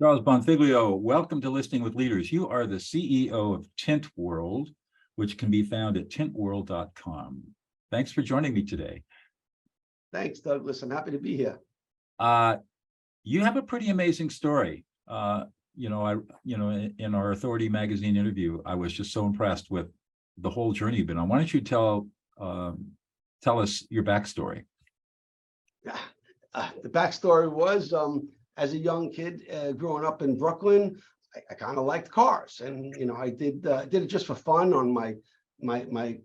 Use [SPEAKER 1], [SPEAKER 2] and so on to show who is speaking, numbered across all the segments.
[SPEAKER 1] Charles Bonfiglio, welcome to Listening with Leaders. You are the CEO of Tint World, which can be found at tintworld.com. Thanks for joining me today.
[SPEAKER 2] Thanks, Douglas. I'm happy to be here.
[SPEAKER 1] You have a pretty amazing story. In our Authority magazine interview, I was just so impressed with the whole journey you've been on. Why don't you tell us your backstory?
[SPEAKER 2] The backstory was, as a young kid growing up in Brooklyn, I kind of liked cars, and I did it just for fun on my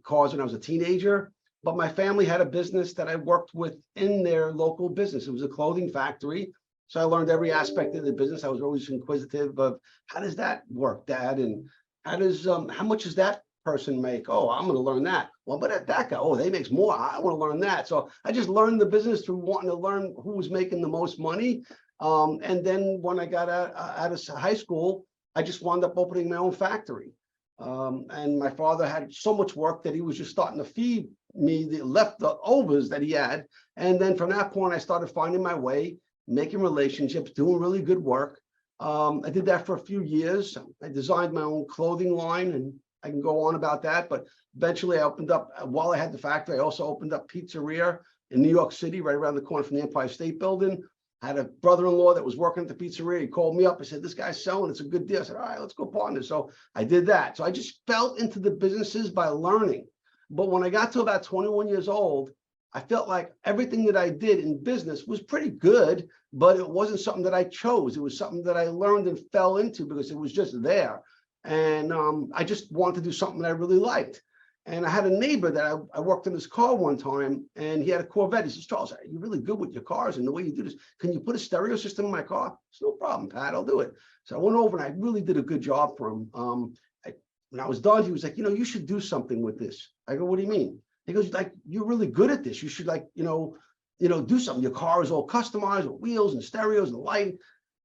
[SPEAKER 2] cars when I was a teenager. But my family had a business that I worked with in their local business. It was a clothing factory. So I learned every aspect of the business. I was always inquisitive of, how does that work, Dad? And how much does that person make? Oh, I'm going to learn that. Well, but that guy, oh, they makes more. I want to learn that. So I just learned the business through wanting to learn who was making the most money. And then when I got out of high school, I just wound up opening my own factory. And my father had so much work that he was just starting to feed me the leftovers that he had. And then from that point, I started finding my way, making relationships, doing really good work. I did that for a few years. I designed my own clothing line, and I can go on about that. But eventually I opened up, while I had the factory, I also opened up pizzeria in New York City, right around the corner from the Empire State Building. I had a brother-in-law that was working at the pizzeria. He called me up. I said, this guy's selling. It's a good deal. I said, all right, let's go partner. So I did that. So I just fell into the businesses by learning. But when I got to about 21 years old, I felt like everything that I did in business was pretty good, but it wasn't something that I chose. It was something that I learned and fell into because it was just there. And I just wanted to do something that I really liked. And I had a neighbor that I worked in his car one time, and he had a Corvette. He says, Charles, you're really good with your cars and the way you do this. Can you put a stereo system in my car? It's no problem, Pat, I'll do it. So I went over and I really did a good job for him. When I was done, he was like, you should do something with this. I go, what do you mean? He goes, like, you're really good at this. You should do something. Your car is all customized with wheels and stereos and light.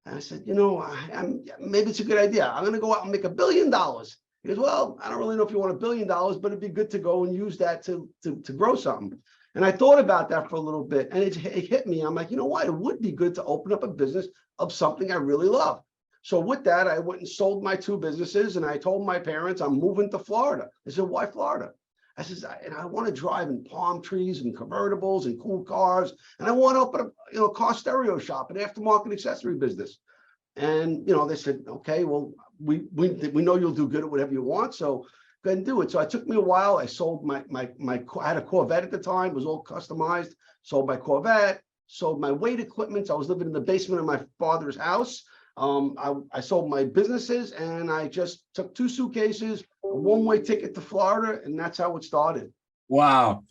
[SPEAKER 2] And I said, maybe it's a good idea. I'm going to go out and make $1 billion. He goes, well, I don't really know if you want $1 billion, but it'd be good to go and use that to grow something. And I thought about that for a little bit, and it hit me. I'm like, you know what? It would be good to open up a business of something I really love. So with that, I went and sold my 2 businesses, and I told my parents I'm moving to Florida. They said, why Florida? I said, I want to drive in palm trees and convertibles and cool cars, and I want to open a car stereo shop, an aftermarket accessory business. And they said, okay, well, we know you'll do good at whatever you want, so go ahead and do it. So it took me a while. I sold I had a Corvette at the time, it was all customized. Sold my Corvette, sold my weight equipment. I was living in the basement of my father's house. I sold my businesses, and I just took 2 suitcases, a one-way ticket to Florida, and that's how it started.
[SPEAKER 1] Wow.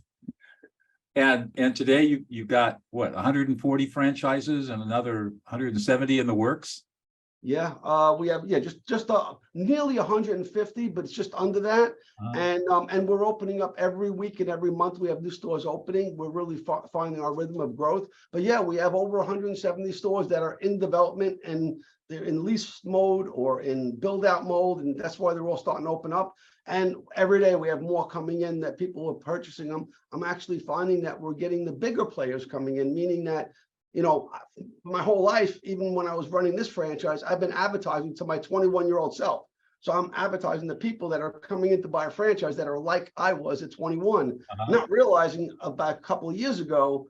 [SPEAKER 1] And today you've got what, 140 franchises and another 170 in the works?
[SPEAKER 2] Yeah, we have just nearly 150, but it's just under that. And we're opening up every week and every month. We have new stores opening. We're really finding our rhythm of growth. But yeah, we have over 170 stores that are in development, and they're in lease mode or in build out mode, and that's why they're all starting to open up. And every day we have more coming in that people are purchasing them. I'm actually finding that we're getting the bigger players coming in, meaning that my whole life, even when I was running this franchise, I've been advertising to my 21-year-old self. So I'm advertising to people that are coming in to buy a franchise that are like I was at 21, not realizing about a couple of years ago,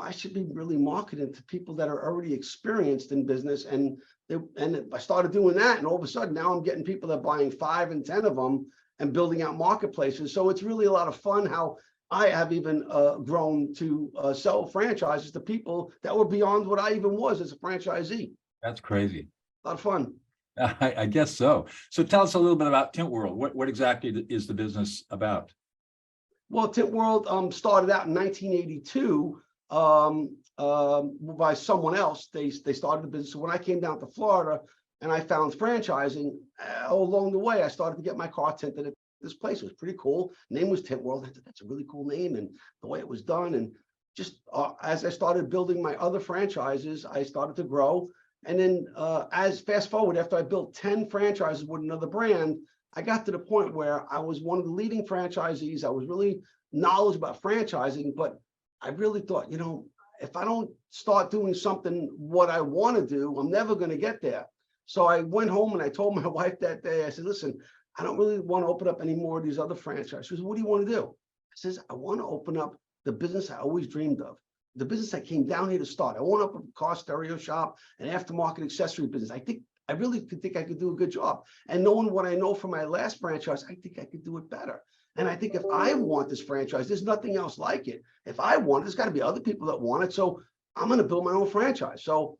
[SPEAKER 2] I should be really marketing to people that are already experienced in business. And I started doing that, and all of a sudden now I'm getting people that are buying 5 and 10 of them and building out marketplaces. So it's really a lot of fun how I have even grown to sell franchises to people that were beyond what I even was as a franchisee.
[SPEAKER 1] That's crazy.
[SPEAKER 2] A lot of fun.
[SPEAKER 1] I guess so. So tell us a little bit about Tint World. What exactly is the business about?
[SPEAKER 2] Well, Tint World started out in 1982 by someone else. They started the business. So when I came down to Florida and I found franchising, along the way, I started to get my car tinted. This place was pretty cool. Name was Tint World. That's a really cool name, and the way it was done. And just as I started building my other franchises, I started to grow. And then as fast forward, after I built 10 franchises with another brand, I got to the point where I was one of the leading franchisees. I was really knowledgeable about franchising, but I really thought, if I don't start doing something what I want to do, I'm never going to get there. So I went home and I told my wife that day, I said, listen, I don't really want to open up any more of these other franchises. She says, what do you want to do? I says, I want to open up the business I always dreamed of, the business I came down here to start. I want to open a car stereo shop, an aftermarket accessory business. I really think I could do a good job. And knowing what I know from my last franchise, I think I could do it better. And I think if I want this franchise, there's nothing else like it. If I want it, there's got to be other people that want it. So I'm going to build my own franchise. So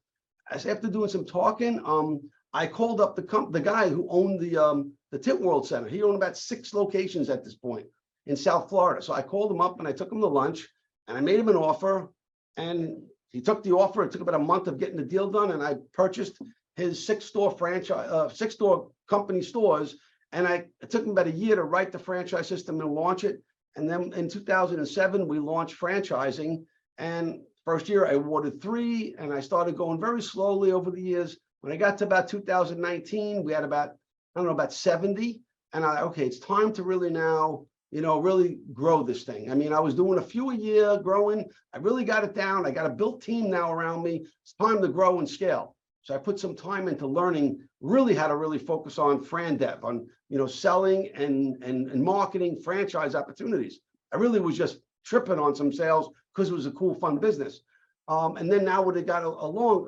[SPEAKER 2] as after doing some talking, I called up the guy who owned the Tint World Center. He owned about 6 locations at this point in South Florida. So I called him up and I took him to lunch and I made him an offer. And he took the offer. It took about a month of getting the deal done. And I purchased his 6-store franchise, 6-store company stores. And it took him about a year to write the franchise system and launch it. And then in 2007, we launched franchising. And first year I awarded 3, and I started going very slowly over the years. When I got to about 2019, we had about, I don't know, about 70. And okay, it's time to really now, really grow this thing. I mean, I was doing a few a year growing. I really got it down. I got a built team now around me. It's time to grow and scale. So I put some time into learning really how to really focus on fran dev, on, selling and marketing franchise opportunities. I really was just tripping on some sales because it was a cool, fun business. And then now when it got along,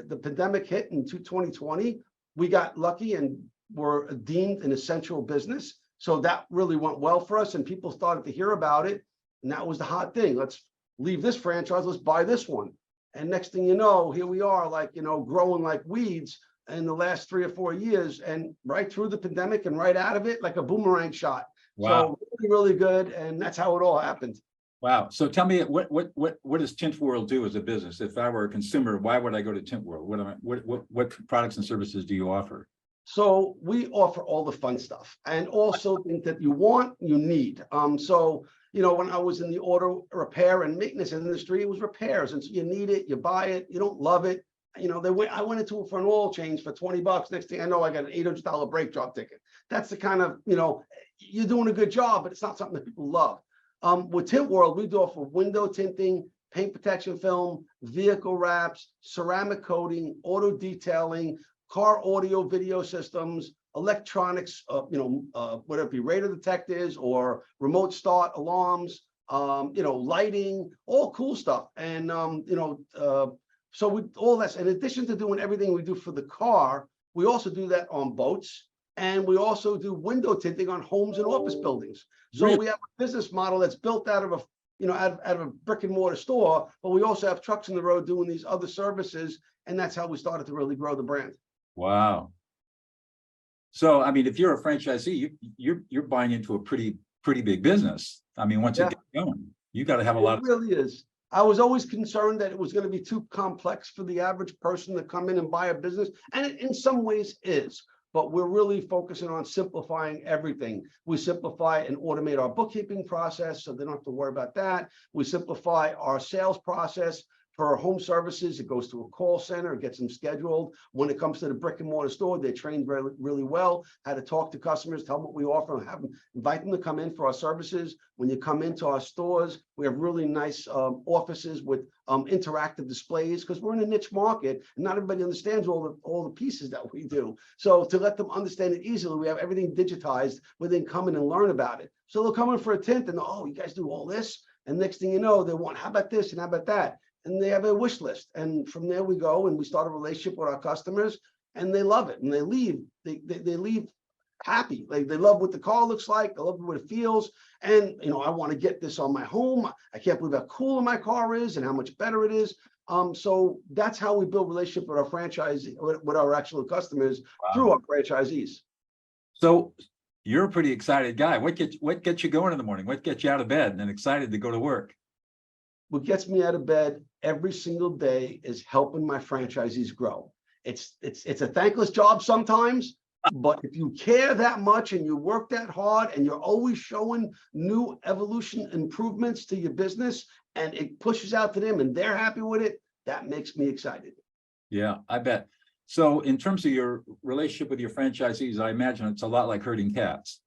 [SPEAKER 2] the pandemic hit in 2020, we got lucky and were deemed an essential business. So that really went well for us and people started to hear about it. And that was the hot thing. Let's leave this franchise, let's buy this one. And next thing you know, here we are, like, growing like weeds in the last 3 or 4 years, and right through the pandemic and right out of it, like a boomerang shot.
[SPEAKER 1] Wow.
[SPEAKER 2] So really, really good. And that's how it all happened.
[SPEAKER 1] Wow. So tell me, what does Tint World do as a business? If I were a consumer, why would I go to Tint World? What products and services do you offer?
[SPEAKER 2] So we offer all the fun stuff and also things that you want, you need. So, when I was in the auto repair and maintenance industry, it was repairs. And so you need it, you buy it, you don't love it. I went into it for an oil change for $20. Next thing I know, I got an $800 brake job ticket. That's the kind of, you're doing a good job, but it's not something that people love. With Tint World, we do offer window tinting, paint protection film, vehicle wraps, ceramic coating, auto detailing, car audio video systems, electronics, whether it be radar detectors or remote start alarms, lighting, all cool stuff. And, so with all that, in addition to doing everything we do for the car, we also do that on boats. And we also do window tinting on homes and office buildings. So
[SPEAKER 1] Really?
[SPEAKER 2] we have a business model that's built out of a, out of a brick and mortar store, but we also have trucks on the road doing these other services. And that's how we started to really grow the brand.
[SPEAKER 1] Wow. So, I mean, if you're a franchisee, you're buying into a pretty big business. I mean, once it gets going, you got to have a lot.
[SPEAKER 2] It really is. I was always concerned that it was going to be too complex for the average person to come in and buy a business. And it in some ways is, but we're really focusing on simplifying everything. We simplify and automate our bookkeeping process so they don't have to worry about that. We simplify our sales process. For home services, it goes to a call center, it gets them scheduled. When it comes to the brick and mortar store, they're trained really, really well how to talk to customers, tell them what we offer, and invite them to come in for our services. When you come into our stores, we have really nice offices with interactive displays because we're in a niche market and not everybody understands all the pieces that we do. So to let them understand it easily, we have everything digitized where they can come in and learn about it. So they'll come in for a tint and, oh, you guys do all this? And next thing you know, they want, how about this and how about that? And they have a wish list. And from there we go and we start a relationship with our customers and they love it. And they leave, they leave happy. Like they love what the car looks like. They love what it feels. And, I want to get this on my home. I can't believe how cool my car is and how much better it is. So that's how we build relationship with our franchise, with our actual customers. Wow. Through our franchisees.
[SPEAKER 1] So you're a pretty excited guy. What gets you going in the morning? What gets you out of bed and excited to go to work?
[SPEAKER 2] What gets me out of bed every single day is helping my franchisees grow. It's a thankless job sometimes, but if you care that much and you work that hard and you're always showing new evolution improvements to your business and it pushes out to them and they're happy with it, that makes me excited.
[SPEAKER 1] Yeah, I bet. So in terms of your relationship with your franchisees, I imagine it's a lot like herding cats.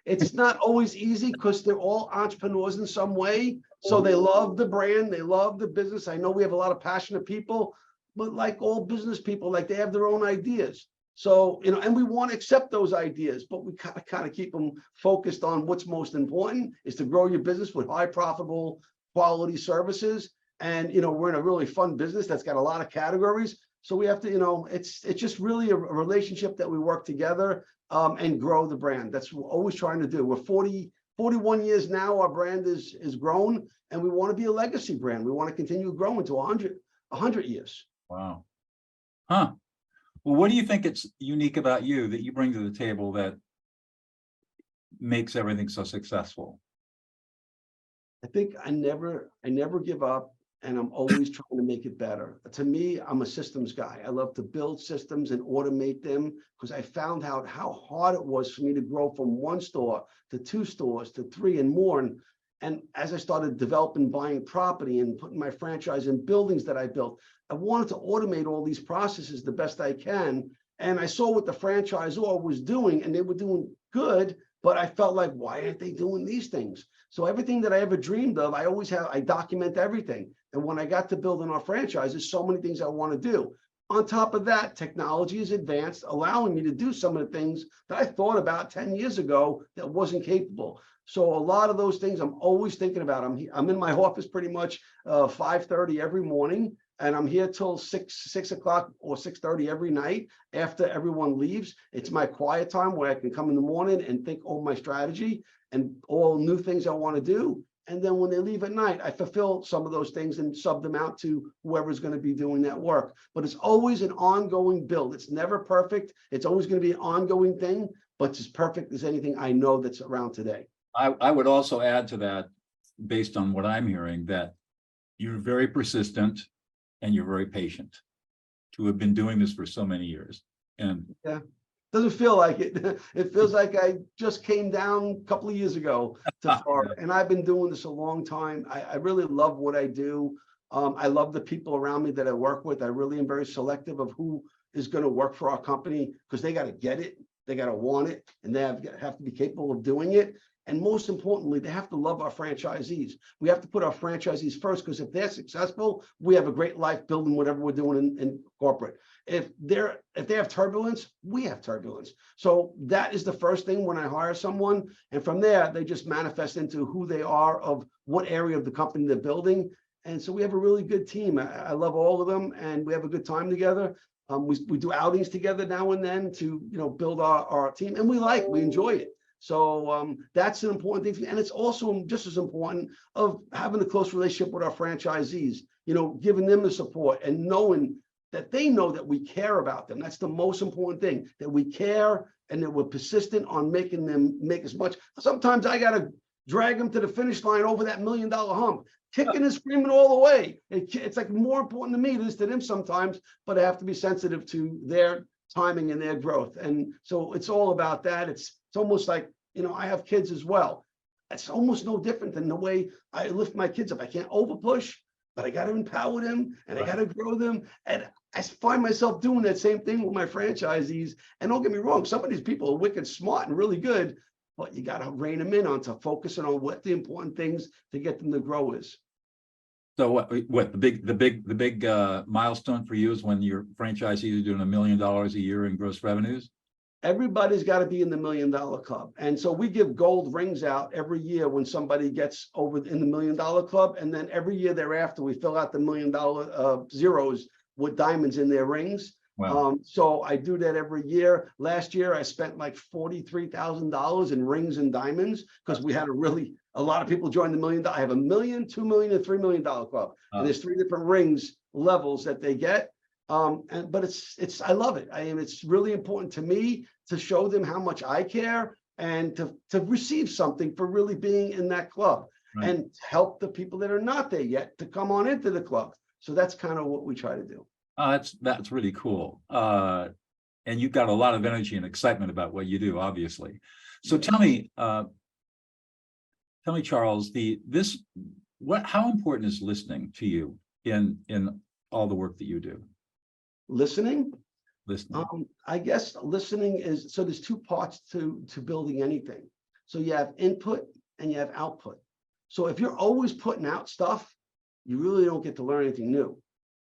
[SPEAKER 2] It's not always easy because they're all entrepreneurs in some way. So they love the brand, they love the business. I know we have a lot of passionate people, but like all business people, like they have their own ideas. So, you know, and we want to accept those ideas, but we kind of keep them focused on what's most important is to grow your business with high profitable quality services. And, you know, we're in a really fun business that's got a lot of categories. So we have to, you know, it's just really a relationship that we work together and grow the brand. That's what we're always trying to do. We're 41 years now, our brand is grown, and we want to be a legacy brand. We want to continue growing to 100 years.
[SPEAKER 1] Wow. Huh. Well, what do you think it's unique about you that you bring to the table that makes everything so successful?
[SPEAKER 2] I think I never give up, and I'm always trying to make it better. To me, I'm a systems guy. I love to build systems and automate them because I found out how hard it was for me to grow from 1 store to 2 stores to 3 and more. And as I started developing, buying property and putting my franchise in buildings that I built, I wanted to automate all these processes the best I can. And I saw what the franchisor was doing, and they were doing good, but I felt like, why aren't they doing these things? So everything that I ever dreamed of, I document everything. And when I got to building our franchises, so many things I want to do. On top of that, technology is advanced, allowing me to do some of the things that I thought about 10 years ago that wasn't capable. So a lot of those things I'm always thinking about. I'm in my office pretty much 5:30 every morning, and I'm here till 6 o'clock or 6:30 every night after everyone leaves. It's my quiet time where I can come in the morning and think over my strategy and all new things I want to do. And then when they leave at night, I fulfill some of those things and sub them out to whoever's going to be doing that work. But it's always an ongoing build. It's never perfect. It's always going to be an ongoing thing, but it's as perfect as anything I know that's around today.
[SPEAKER 1] I would also add to that, based on what I'm hearing, that you're very persistent and you're very patient to have been doing this for so many years. And
[SPEAKER 2] yeah, doesn't feel like it. It feels like I just came down a couple of years ago to Florida, and I've been doing this a long time. I really love what I do. I love the people around me that I work with. I really am very selective of who is going to work for our company because they got to get it, they got to want it, and they have to be capable of doing it. And most importantly, they have to love our franchisees. We have to put our franchisees first, because if they're successful, we have a great life building whatever we're doing in corporate. If they have turbulence, we have turbulence. So that is the first thing when I hire someone. And from there, they just manifest into who they are, of what area of the company they're building. And so we have a really good team. I love all of them, and we have a good time together. We do outings together now and then to, you know, build our team, and we enjoy it. So that's an important thing. And it's also just as important of having a close relationship with our franchisees, you know, giving them the support and knowing that they know that we care about them. That's the most important thing, that we care and that we're persistent on making them make as much. Sometimes I got to drag them to the finish line over that $1 million hump, kicking and screaming all the way. It's like more important to me than it is to them sometimes, but I have to be sensitive to their timing and their growth. And so it's all about that. It's almost like, you know, I have kids as well. It's almost no different than the way I lift my kids up. I can't over push, but I got to empower them and I got to grow them. And I find myself doing that same thing with my franchisees. And don't get me wrong, some of these people are wicked smart and really good, but you got to rein them in onto focusing on what the important things to get them to grow is.
[SPEAKER 1] so what the big milestone for you is when your franchisees are doing $1 million a year in gross revenues?
[SPEAKER 2] Everybody's got to be in the $1 Million Club. And so we give gold rings out every year when somebody gets over in the $1 Million Club. And then every year thereafter, we fill out the $1 million zeros with diamonds in their rings.
[SPEAKER 1] Wow.
[SPEAKER 2] So I do that every year. Last year, I spent like $43,000 in rings and diamonds because we had a lot of people join the $1 million. I have $1 million, $2 million, and $3 million club. And there's 3 different rings levels that they get. But I love it. It's really important to me to show them how much I care and to receive something for really being in that club, right, and help the people that are not there yet to come on into the club. So that's kind of what we try to do.
[SPEAKER 1] That's really cool. And you've got a lot of energy and excitement about what you do, obviously. So tell me, Charles, how important is listening to you in all the work that you do?
[SPEAKER 2] Listening.
[SPEAKER 1] I
[SPEAKER 2] guess listening is, so there's 2 parts to building anything. So you have input and you have output. So if you're always putting out stuff, you really don't get to learn anything new.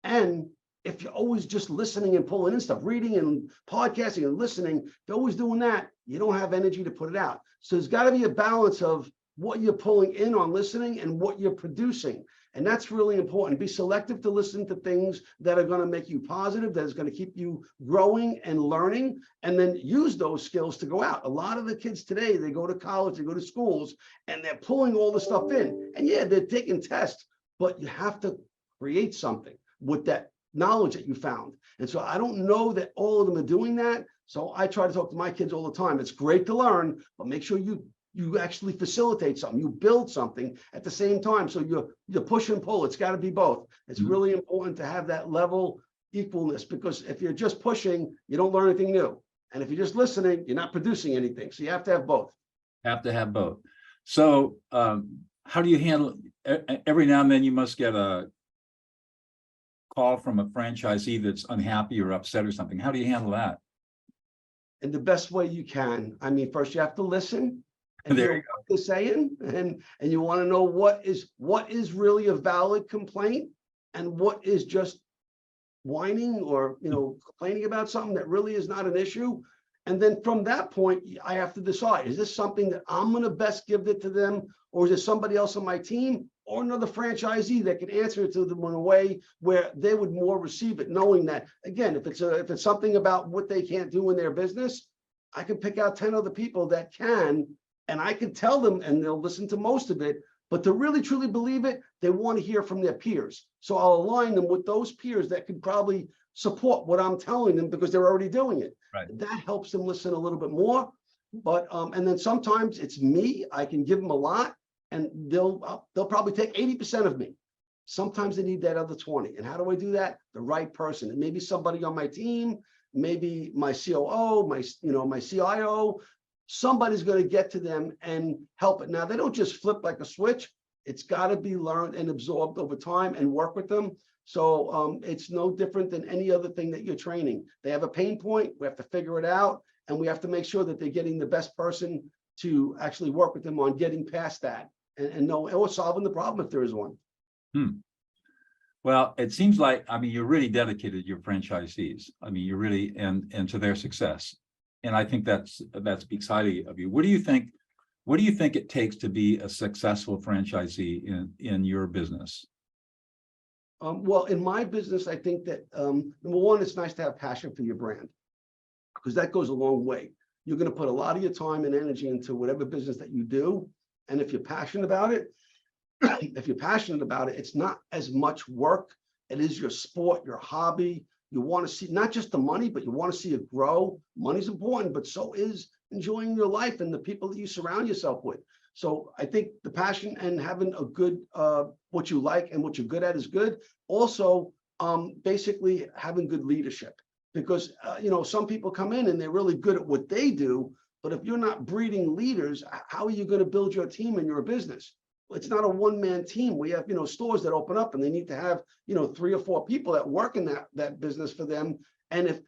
[SPEAKER 2] And if you're always just listening and pulling in stuff, reading and podcasting and listening, if you're always doing that, you don't have energy to put it out. So there's got to be a balance of what you're pulling in on listening and what you're producing. And that's really important. Be selective to listen to things that are going to make you positive, that is going to keep you growing and learning, and then use those skills to go out. A lot of the kids today, they go to college, they go to schools, and they're pulling all the stuff in. And yeah, they're taking tests, but you have to create something with that knowledge that you found. And so I don't know that all of them are doing that. So I try to talk to my kids all the time. It's great to learn, but make sure you actually facilitate something, you build something at the same time. So you're push and pull. It's got to be both. It's really important to have that level equalness, because if you're just pushing, you don't learn anything new. And if you're just listening, you're not producing anything. So you have to have both.
[SPEAKER 1] Have to have both. So how do you handle, every now and then you must get a call from a franchisee that's unhappy or upset or something. How do you handle that?
[SPEAKER 2] In the best way you can. I mean, first you have to listen. And
[SPEAKER 1] there you
[SPEAKER 2] go. What they're saying, and you want to know what is really a valid complaint and what is just whining or complaining about something that really is not an issue. And then from that point, I have to decide, is this something that I'm going to best give it to them, or is it somebody else on my team or another franchisee that can answer it to them in a way where they would more receive it, knowing that, again, if it's something about what they can't do in their business, I can pick out 10 other people that can. And I can tell them, and they'll listen to most of it, but to really truly believe it, they want to hear from their peers. So I'll align them with those peers that could probably support what I'm telling them because they're already doing it.
[SPEAKER 1] Right.
[SPEAKER 2] That helps them listen a little bit more. But and then sometimes it's me. I can give them a lot, and they'll probably take 80% of me. Sometimes they need that other 20. And how do I do that? The right person. And maybe somebody on my team, maybe my COO, my CIO. Somebody's going to get to them and help it. Now, they don't just flip like a switch. It's got to be learned and absorbed over time and work with them. So it's no different than any other thing that you're training. They have a pain point. We have to figure it out. And we have to make sure that they're getting the best person to actually work with them on getting past that and know or solving the problem if there is one.
[SPEAKER 1] Well, it seems like, I mean, you're really dedicated to your franchisees. I mean, you're really, and to their success. And I think that speaks highly of you. What do you think it takes to be a successful franchisee in your business?
[SPEAKER 2] Well, in my business, I think that number one, it's nice to have passion for your brand, because that goes a long way. You're going to put a lot of your time and energy into whatever business that you do. And if you're passionate about it, it's not as much work. It is your sport, your hobby. You want to see not just the money, but you want to see it grow. Money's important, but so is enjoying your life and the people that you surround yourself with. So I think the passion and having a good, what you like and what you're good at is good. Also, basically having good leadership, because, some people come in and they're really good at what they do, but if you're not breeding leaders, how are you going to build your team and your business? It's not a one-man team. We have, stores that open up and they need to have, 3 or 4 people that work in that business for them. And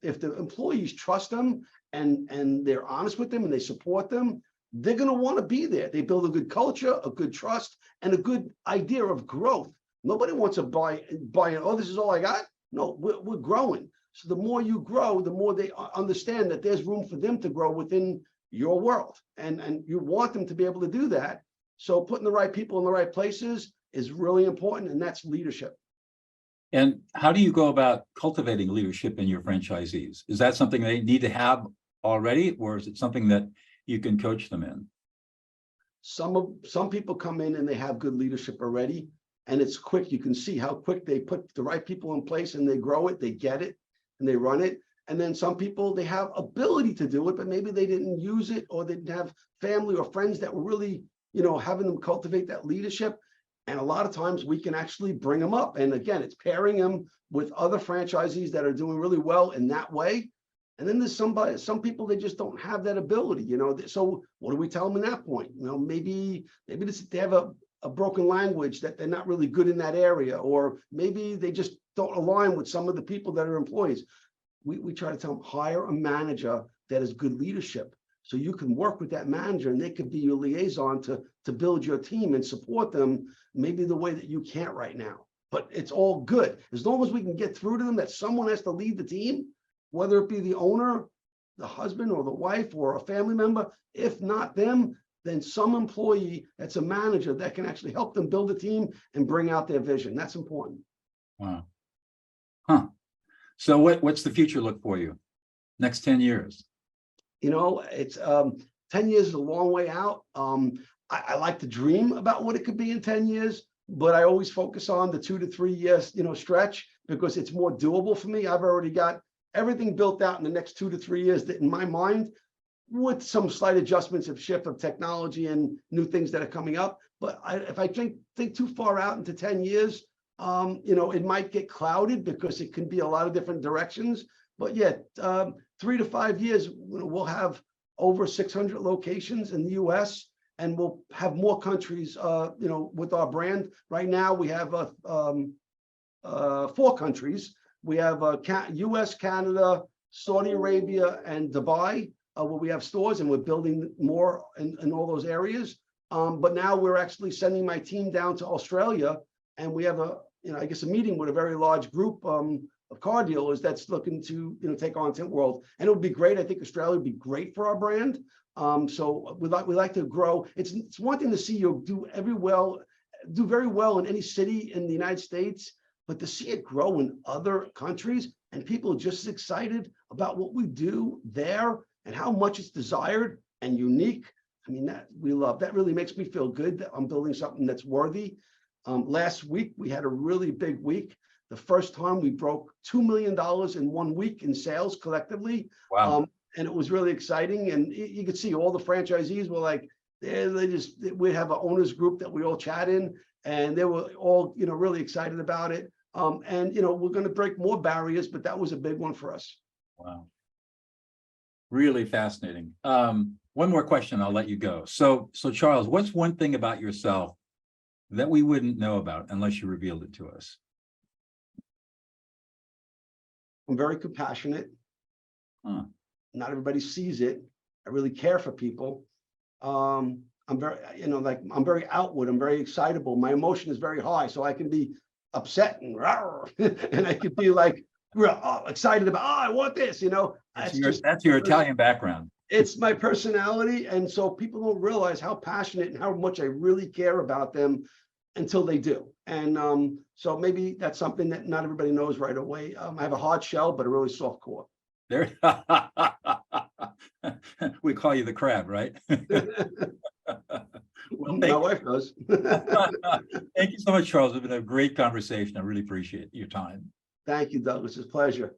[SPEAKER 2] if the employees trust them and they're honest with them and they support them, they're going to want to be there. They build a good culture, a good trust, and a good idea of growth. Nobody wants to buy in, oh, this is all I got. No, we're growing. So the more you grow, the more they understand that there's room for them to grow within your world. And you want them to be able to do that. So putting the right people in the right places is really important, and that's leadership.
[SPEAKER 1] And how do you go about cultivating leadership in your franchisees? Is that something they need to have already, or is it something that you can coach them in?
[SPEAKER 2] Some people come in and they have good leadership already, and it's quick. You can see how quick they put the right people in place and they grow it, they get it, and they run it. And then some people, they have ability to do it, but maybe they didn't use it, or they didn't have family or friends that were really having them cultivate that leadership. And a lot of times we can actually bring them up. And again, it's pairing them with other franchisees that are doing really well in that way. And then there's some people, they just don't have that ability, so what do we tell them in that point? Maybe they have a broken language, that they're not really good in that area, or maybe they just don't align with some of the people that are employees. We try to tell them, hire a manager that has good leadership. So you can work with that manager and they could be your liaison to build your team and support them maybe the way that you can't right now. but it's all good. As long as we can get through to them that someone has to lead the team, whether it be the owner, the husband or the wife or a family member, if not them, then some employee that's a manager that can actually help them build a team and bring out their vision. That's important.
[SPEAKER 1] Wow. Huh. So what's the future look for you? Next 10 years?
[SPEAKER 2] You know, it's 10 years is a long way out. I like to dream about what it could be in 10 years, but I always focus on the 2 to 3 years, stretch, because it's more doable for me. I've already got everything built out in the next 2 to 3 years that in my mind, with some slight adjustments of shift of technology and new things that are coming up. But if I think too far out into 10 years, it might get clouded because it can be a lot of different directions. But yeah, 3 to 5 years, we'll have over 600 locations in the US, and we'll have more countries, with our brand. Right now, we have 4 countries. We have US, Canada, Saudi Arabia, and Dubai, where we have stores, and we're building more in all those areas. But now we're actually sending my team down to Australia, and we have a meeting with a very large group of car dealers that's looking to take on Tint World, and it would be great. I think Australia would be great for our brand. So we like to grow. It's one thing to see you do very well in any city in the United States, but to see it grow in other countries and people are just as excited about what we do there and how much it's desired and unique. I mean, that we love. That really makes me feel good that I'm building something that's worthy. Last week, we had a really big week. The first time we broke $2 million in 1 week in sales collectively.
[SPEAKER 1] Wow.
[SPEAKER 2] And it was really exciting. And you could see all the franchisees were like, we have an owners group that we all chat in, and they were all, really excited about it. And we're going to break more barriers, but that was a big one for us.
[SPEAKER 1] Wow. Really fascinating. One more question, I'll let you go. So Charles, what's one thing about yourself that we wouldn't know about unless you revealed it to us?
[SPEAKER 2] I'm very compassionate.
[SPEAKER 1] Huh.
[SPEAKER 2] Not everybody sees it. I really care for people. I'm very, I'm very outward. I'm very excitable. My emotion is very high, so I can be upset and and I could be like excited about, I want this. That's
[SPEAKER 1] your Italian background.
[SPEAKER 2] It's my personality, and so people don't realize how passionate and how much I really care about them until they do. And so maybe that's something that not everybody knows right away. I have a hard shell, but a really soft core.
[SPEAKER 1] There, we call you the crab, right? Well,
[SPEAKER 2] my wife does.
[SPEAKER 1] Thank you so much, Charles. It's been a great conversation. I really appreciate your time.
[SPEAKER 2] Thank you, Douglas. It's a pleasure.